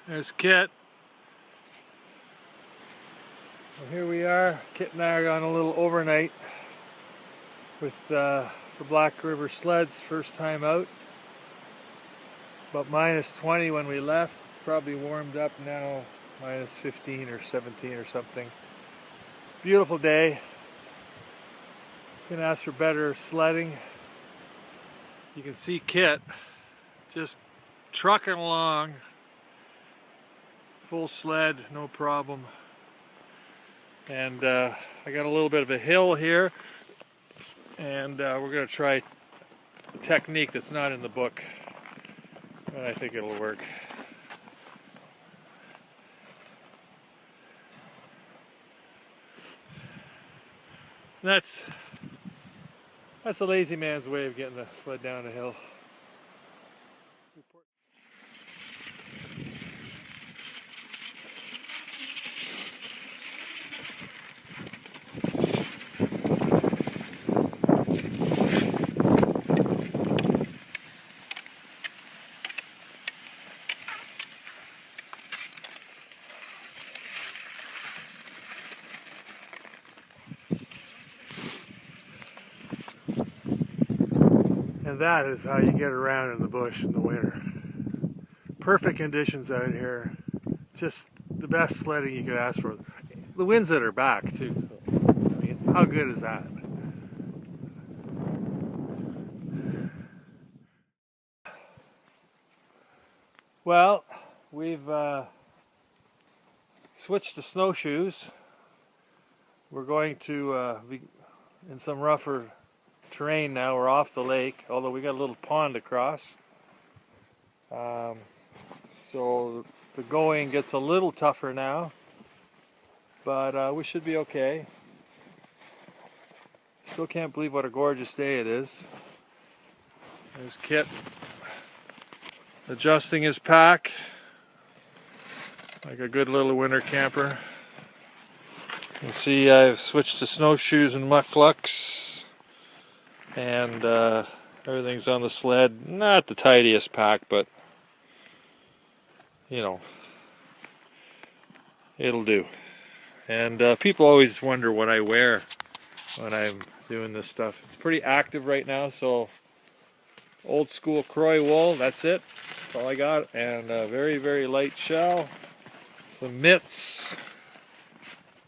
There's Kit. Well, here we are. Kit and I are on a little overnight with the Black River Sleds, first time out. About -20 when we left. It's probably warmed up now, -15 or 17 or something. Beautiful day. Couldn't ask for better sledding. You can see Kit just trucking along. Full sled, no problem. And I got a little bit of a hill here, and we're going to try a technique that's not in the book, but I think it'll work. That's a lazy man's way of getting the sled down a hill. And that is how you get around in the bush in the winter. Perfect conditions out here. Just the best sledding you could ask for. The wind's at our back too, so I mean, how good is that? Well, we've switched to snowshoes. We're going to be in some rougher terrain now. We're off the lake, although we got a little pond to cross. So the going gets a little tougher now, but we should be okay. Still can't believe what a gorgeous day it is. There's Kit adjusting his pack like a good little winter camper. You can see I've switched to snowshoes and mucklucks, and everything's on the sled. Not the tidiest pack, but you know, it'll do. And people always wonder what I wear when I'm doing this stuff. It's pretty active right now, so old school Croy wool, that's it. That's all I got. And a very, very light shell. Some mitts,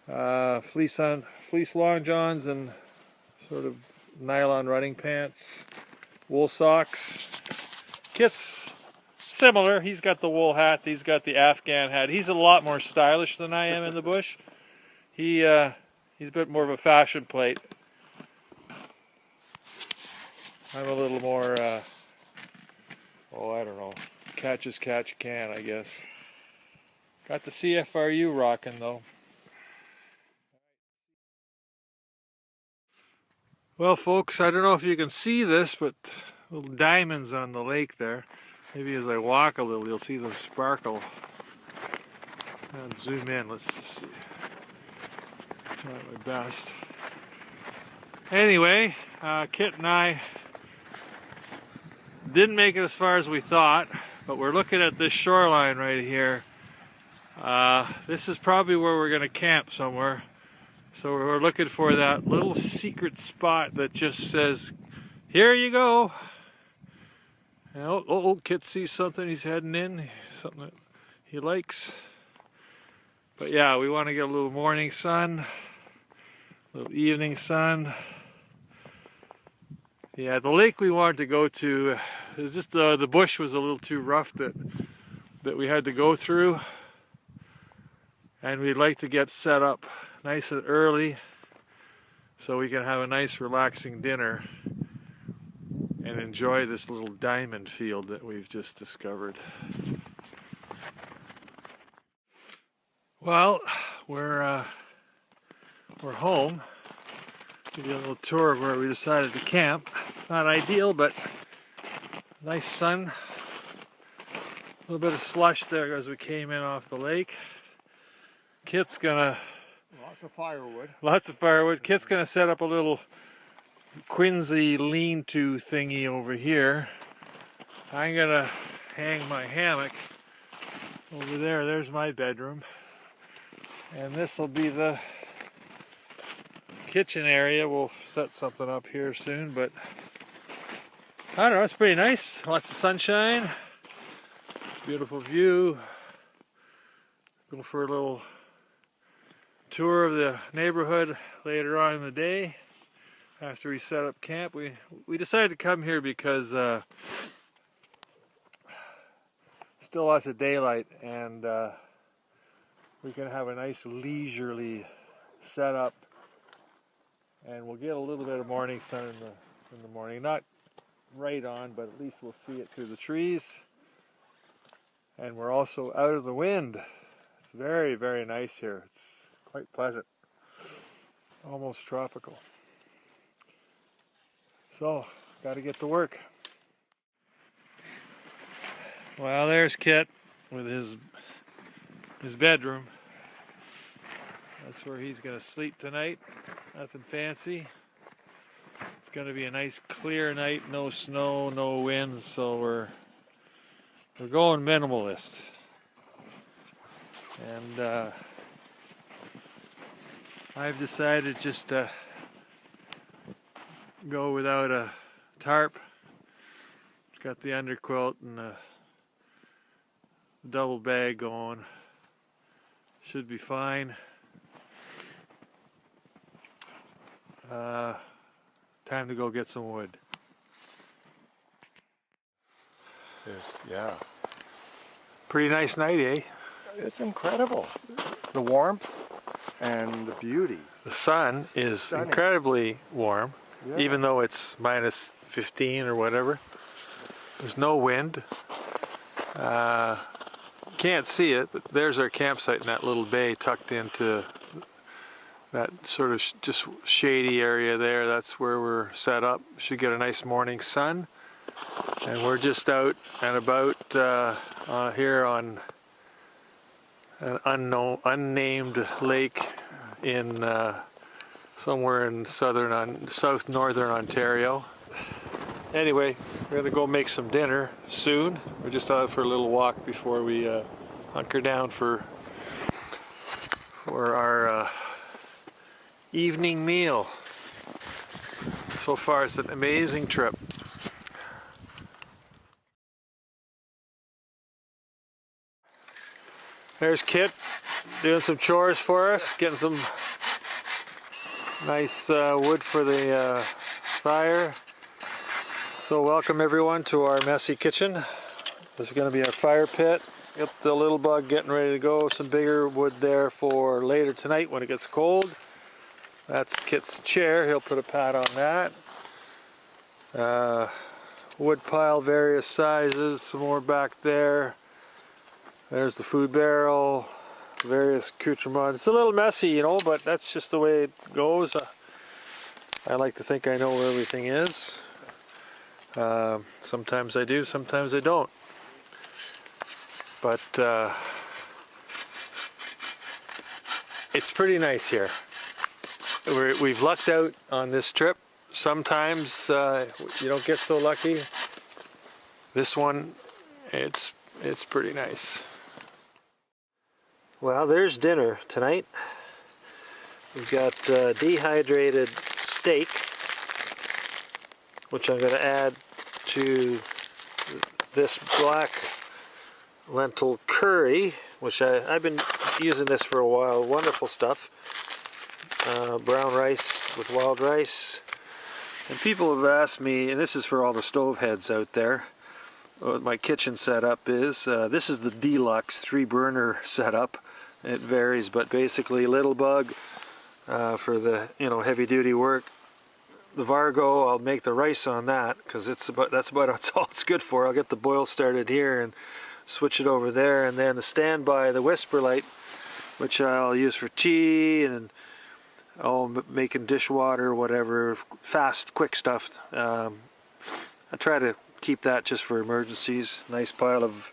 fleece long johns, and sort of nylon running pants, wool socks. Kit's similar. He's got the wool hat. He's got the Afghan hat. He's a lot more stylish than I am in the bush. He's a bit more of a fashion plate. I'm a little more, I don't know, catch as catch can, I guess. Got the CFRU rocking though. Well, folks, I don't know if you can see this, but little diamonds on the lake there. Maybe as I walk a little, you'll see them sparkle. And zoom in. Let's just see. Try my best. Anyway, Kit and I didn't make it as far as we thought, but we're looking at this shoreline right here. This is probably where we're going to camp somewhere. So we're looking for that little secret spot that just says, "Here you go." And Kit sees something. He's heading in, something that he likes. But yeah, we want to get a little morning sun, a little evening sun. Yeah, the lake we wanted to go to is just the bush was a little too rough that we had to go through, and we'd like to get set up nice and early so we can have a nice relaxing dinner and enjoy this little diamond field that we've just discovered. Well, we're home. Give you a little tour of where we decided to camp. Not ideal, but nice sun. A little bit of slush there as we came in off the lake. Kit's gonna... Lots of firewood. Lots of firewood. Kit's gonna set up a little Quincy lean-to thingy over here. I'm gonna hang my hammock Over there, there's my bedroom. And this will be the kitchen area. We'll set something up here soon, but I don't know, it's pretty nice. Lots of sunshine, beautiful view. Go for a little tour of the neighborhood later on in the day after we set up camp. We decided to come here because still lots of daylight, and we can have a nice leisurely setup, and we'll get a little bit of morning sun in the morning. Not right on, but at least we'll see it through the trees. And we're also out of the wind. It's very, very nice here. It's quite pleasant. Almost tropical. So, got to get to work. Well, there's Kit with his bedroom. That's where he's going to sleep tonight. Nothing fancy. It's going to be a nice clear night, no snow, no wind, so we're going minimalist. And I've decided just to go without a tarp. Got the underquilt and the double bag going. Should be fine. Time to go get some wood. Yes, yeah. Pretty nice night, eh? It's incredible. The warmth and the beauty. The sun is Stunning. incredibly warm, Yeah. even though it's minus 15 or whatever. There's no wind. Can't see it, but there's our campsite in that little bay tucked into that sort of just shady area there. That's where we're set up. Should get a nice morning sun. And we're just out and about here on an unnamed lake in somewhere in south northern Ontario. Anyway, we're gonna go make some dinner soon. We're just out for a little walk before we hunker down for our evening meal. So far, it's an amazing trip. There's Kit doing some chores for us, getting some nice wood for the fire. So welcome everyone to our messy kitchen. This is going to be our fire pit. Got the little bug getting ready to go. Some bigger wood there for later tonight when it gets cold. That's Kit's chair. He'll put a pad on that. Wood pile, various sizes. Some more back there. There's the food barrel. Various accoutrements. It's a little messy, you know, but that's just the way it goes. I like to think I know where everything is. Sometimes I do, sometimes I don't. But it's pretty nice here. We've lucked out on this trip. Sometimes you don't get so lucky. This one, it's pretty nice. Well, there's dinner tonight. We've got dehydrated steak, which I'm going to add to this black lentil curry, which I've been using this for a while. Wonderful stuff. Brown rice with wild rice. And people have asked me, and this is for all the stove heads out there, what my kitchen setup is. This is the deluxe 3-burner setup. It varies, but basically little bug for the heavy duty work. The Vargo, I'll make the rice on that because that's about all it's good for. I'll get the boil started here and switch it over there, and then the standby, the Whisper Light, which I'll use for tea and making dishwater, whatever, fast, quick stuff. I try to keep that just for emergencies. Nice pile of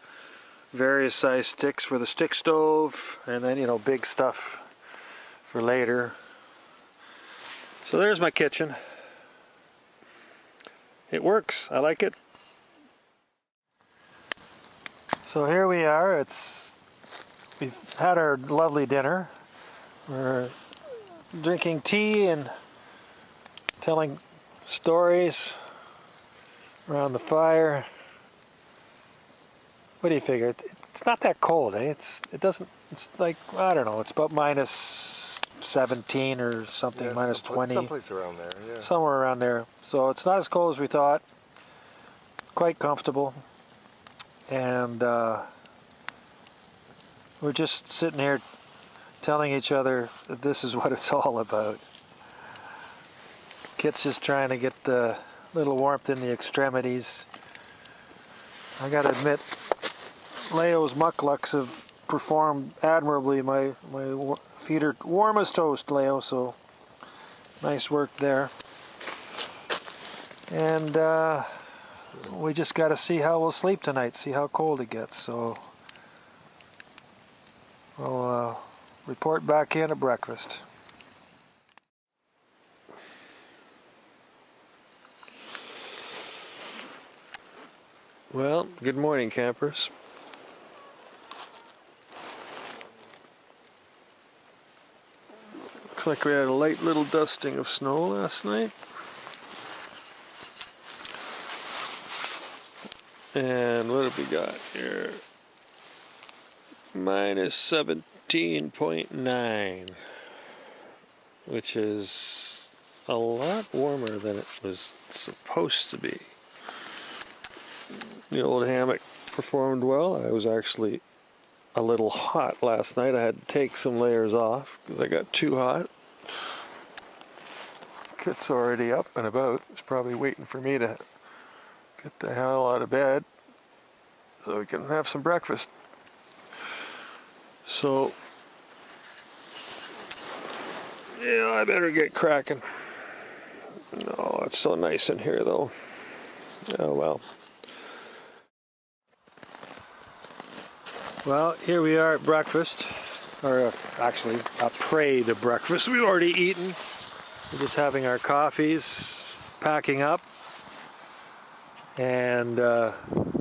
various size sticks for the stick stove, and then big stuff for later. So there's my kitchen. It works. I like it. So here we are. It's we've had our lovely dinner. We're drinking tea and telling stories around the fire. What do you figure? It's not that cold, eh? It's like, I don't know, it's about minus 17 or something, minus 20. Someplace around there, yeah. Somewhere around there. So it's not as cold as we thought. Quite comfortable. And we're just sitting here telling each other that this is what it's all about. Kit's just trying to get the little warmth in the extremities. I gotta admit, Leo's mucklucks have performed admirably. My feet are warm as toast, Leo, so nice work there. And we just got to see how we'll sleep tonight, see how cold it gets. So we'll report back in at breakfast. Well, good morning, campers. Looks like we had a light little dusting of snow last night. And what have we got here? Minus 17.9, which is a lot warmer than it was supposed to be. The old hammock performed well. I was actually a little hot last night. I had to take some layers off because I got too hot. Kit's already up and about. He's probably waiting for me to get the hell out of bed so we can have some breakfast. So, yeah, I better get cracking. Oh, it's so nice in here though. Oh well. Well, here we are at breakfast, or actually a prey to breakfast. We've already eaten. We're just having our coffees, packing up. And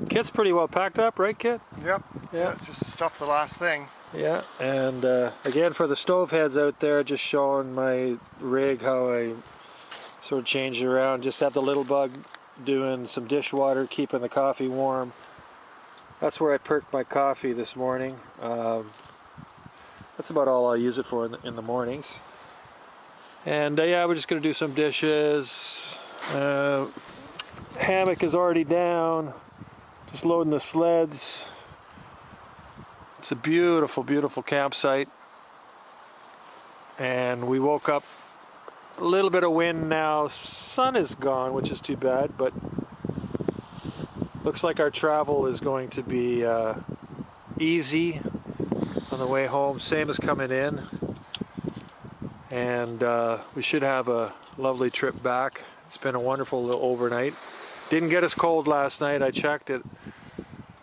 Kit's pretty well packed up, right, Kit? Yep. Yeah, just stuff the last thing. Yeah, and again for the stove heads out there, just showing my rig, how I sort of changed it around. Just have the little bug doing some dishwater, keeping the coffee warm. That's where I perked my coffee this morning. That's about all I'll use it for in the mornings. And yeah, we're just going to do some dishes. Hammock is already down. Just loading the sleds. It's a beautiful, beautiful campsite. And we woke up a little bit of wind now. Sun is gone, which is too bad, but looks like our travel is going to be easy on the way home, same as coming in. And we should have a lovely trip back. It's been a wonderful little overnight. Didn't get as cold last night. I checked it.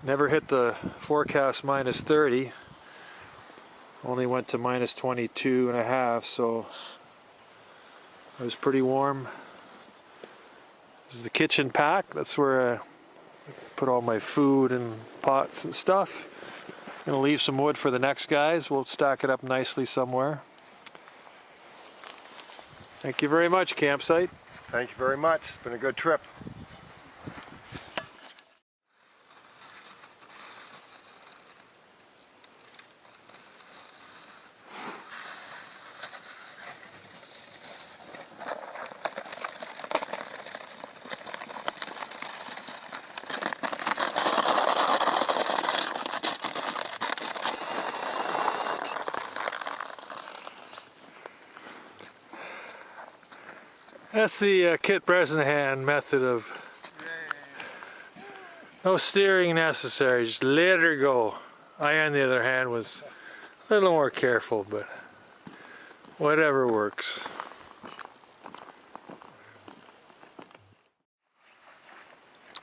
Never hit the forecast minus 30. Only went to minus 22 and a half, so it was pretty warm. This is the kitchen pack. That's where I put all my food and pots and stuff. Gonna leave some wood for the next guys. We'll stack it up nicely somewhere. Thank you very much, campsite. Thank you very much. It's been a good trip. That's the Kit Bresnahan method of no steering necessary, just let her go. I, on the other hand, was a little more careful, but whatever works.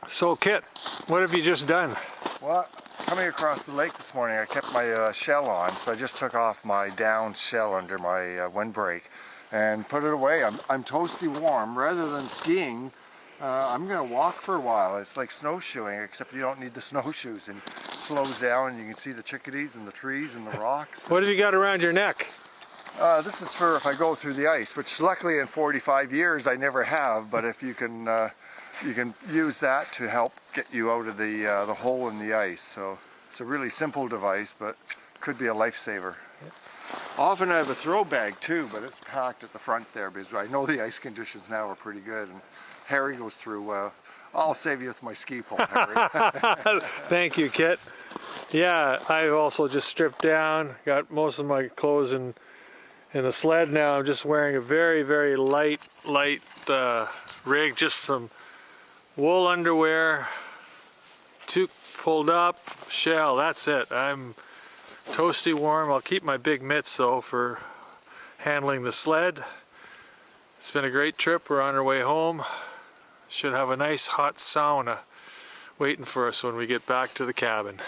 So Kit, what have you just done? Well, coming across the lake this morning, I kept my shell on, so I just took off my down shell under my windbreak and put it away. I'm toasty warm. Rather than skiing I'm going to walk for a while. It's like snowshoeing, except you don't need the snowshoes, and it slows down and you can see the chickadees and the trees and the rocks. What have you got around your neck? This is for if I go through the ice, which luckily in 45 years I never have, but if you can use that to help get you out of the hole in the ice. So it's a really simple device, but could be a lifesaver. Yep. Often I have a throw bag too, but it's packed at the front there because I know the ice conditions now are pretty good. And Harry goes through, I'll save you with my ski pole, Harry. Thank you, Kit. Yeah, I've also just stripped down, got most of my clothes in the sled now. I'm just wearing a very, very light rig, just some wool underwear, toque pulled up, shell, that's it. I'm toasty warm. I'll keep my big mitts though for handling the sled. It's been a great trip. We're on our way home. Should have a nice hot sauna waiting for us when we get back to the cabin.